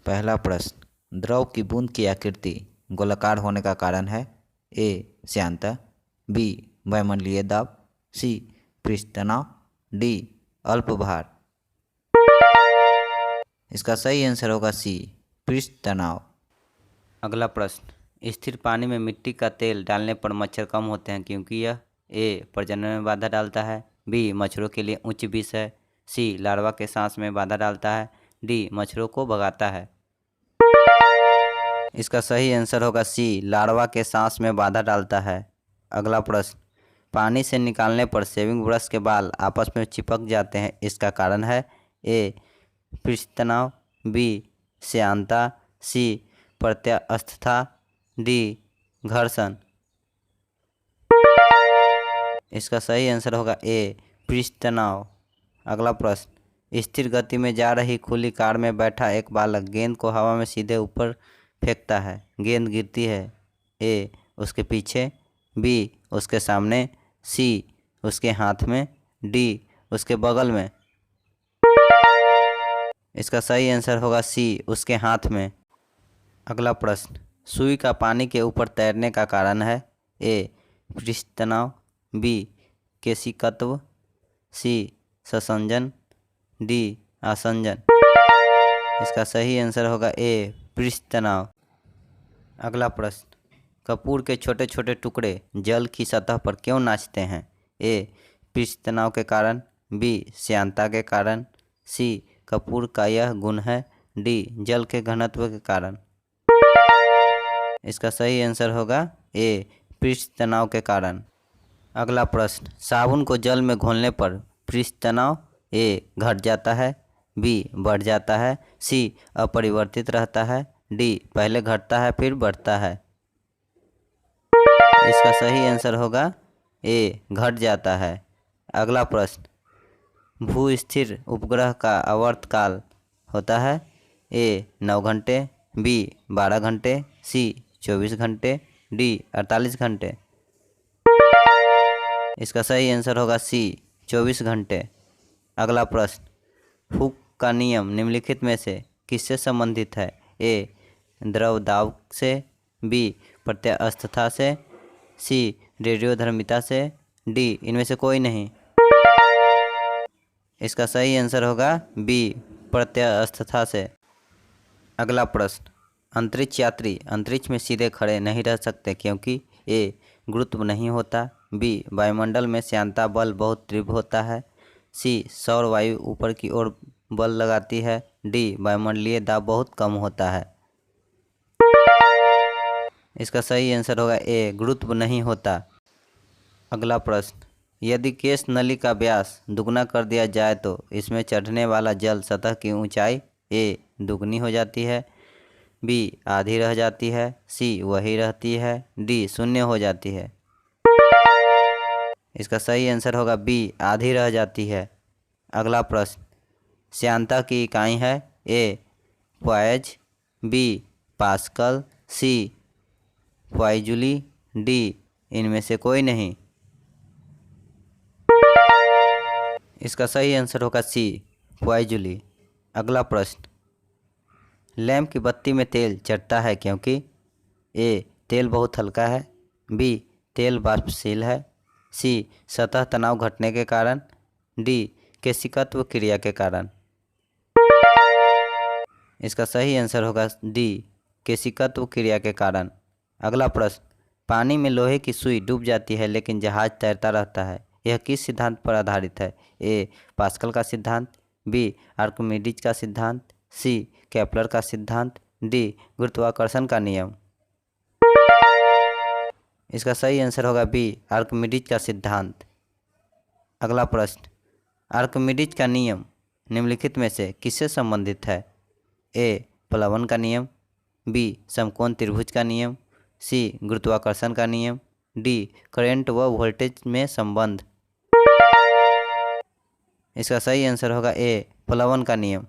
पहला प्रश्न, द्रव की बूंद की आकृति गोलाकार होने का कारण है? ए श्यानता, बी वायुमंडलीय दाब, सी पृष्ठ तनाव, डी अल्प भार। इसका सही आंसर होगा सी पृष्ठ तनाव। अगला प्रश्न, स्थिर पानी में मिट्टी का तेल डालने पर मच्छर कम होते हैं क्योंकि यह ए प्रजनन में बाधा डालता है, बी मच्छरों के लिए उच्च विष है, सी लार्वा के सांस में बाधा डालता है, डी मच्छरों को भगाता है। इसका सही आंसर होगा सी लार्वा के सांस में बाधा डालता है। अगला प्रश्न, पानी से निकालने पर शेविंग ब्रश के बाल आपस में चिपक जाते हैं, इसका कारण है? ए पृष्ठ तनाव, बी श्यानता, सी प्रत्यास्थता, डी घर्षण। इसका सही आंसर होगा ए पृष्ठ तनाव। अगला प्रश्न, स्थिर गति में जा रही खुली कार में बैठा एक बालक गेंद को हवा में सीधे ऊपर फेंकता है, गेंद गिरती है ए उसके पीछे, बी उसके सामने, सी उसके हाथ में, डी उसके बगल में। इसका सही आंसर होगा सी उसके हाथ में। अगला प्रश्न, सुई का पानी के ऊपर तैरने का कारण है? ए पृष्ठ तनाव, बी केशिकत्व, सी संसंजन, डी आसंजन। इसका सही आंसर होगा ए पृष्ठ तनाव। अगला प्रश्न, कपूर के छोटे छोटे टुकड़े जल की सतह पर क्यों नाचते हैं? ए पृष्ठ तनाव के कारण, बी श्यानता के कारण, सी कपूर का यह गुण है, डी जल के घनत्व के कारण। इसका सही आंसर होगा ए पृष्ठ तनाव के कारण। अगला प्रश्न, साबुन को जल में घोलने पर पृष्ठ तनाव ए घट जाता है, बी बढ़ जाता है, सी अपरिवर्तित रहता है, डी पहले घटता है फिर बढ़ता है। इसका सही आंसर होगा ए घट जाता है। अगला प्रश्न, भू-स्थिर उपग्रह का आवर्तकाल होता है? ए 9 घंटे, बी 12 घंटे, सी 24 घंटे, डी 48 घंटे। इसका सही आंसर होगा सी 24 घंटे। अगला प्रश्न, हुक का नियम निम्नलिखित में से किससे संबंधित है? ए द्रव दाब से, बी प्रत्यास्थता से, सी रेडियोधर्मिता से, डी इनमें से कोई नहीं। इसका सही आंसर होगा बी प्रत्यास्थता से। अगला प्रश्न, अंतरिक्ष यात्री अंतरिक्ष में सीधे खड़े नहीं रह सकते क्योंकि ए गुरुत्व नहीं होता, बी वायुमंडल में श्यानता बल बहुत तीव्र होता है, सी सौर वायु ऊपर की ओर बल लगाती है, डी वायुमंडलीय दाब बहुत कम होता है। इसका सही आंसर होगा ए गुरुत्व नहीं होता। अगला प्रश्न, यदि केश नली का व्यास दुगना कर दिया जाए तो इसमें चढ़ने वाला जल सतह की ऊंचाई ए दुगनी हो जाती है, बी आधी रह जाती है, सी वही रहती है, डी शून्य हो जाती है। इसका सही आंसर होगा बी आधी रह जाती है। अगला प्रश्न, श्यानता की इकाई है? ए पॉइज, बी पास्कल, सी पॉइजूली, डी इनमें से कोई नहीं। इसका सही आंसर होगा सी पॉइजूली। अगला प्रश्न, लैंप की बत्ती में तेल चढ़ता है क्योंकि ए तेल बहुत हल्का है, बी तेल वाष्पशील है, सी सतह तनाव घटने के कारण, डी केशिकत्व क्रिया के कारण। इसका सही आंसर होगा डी केशिकत्व क्रिया के कारण। अगला प्रश्न, पानी में लोहे की सुई डूब जाती है लेकिन जहाज तैरता रहता है, यह किस सिद्धांत पर आधारित है? ए पास्कल का सिद्धांत, बी आर्किमिडीज का सिद्धांत, सी केपलर का सिद्धांत, डी गुरुत्वाकर्षण का नियम। इसका सही आंसर होगा बी आर्किमिडीज का सिद्धांत। अगला प्रश्न, आर्किमिडीज का नियम निम्नलिखित में से किससे संबंधित है? ए प्लवन का नियम, बी समकोण त्रिभुज का नियम, सी गुरुत्वाकर्षण का नियम, डी करंट व वोल्टेज में संबंध। इसका सही आंसर होगा ए प्लवन का नियम।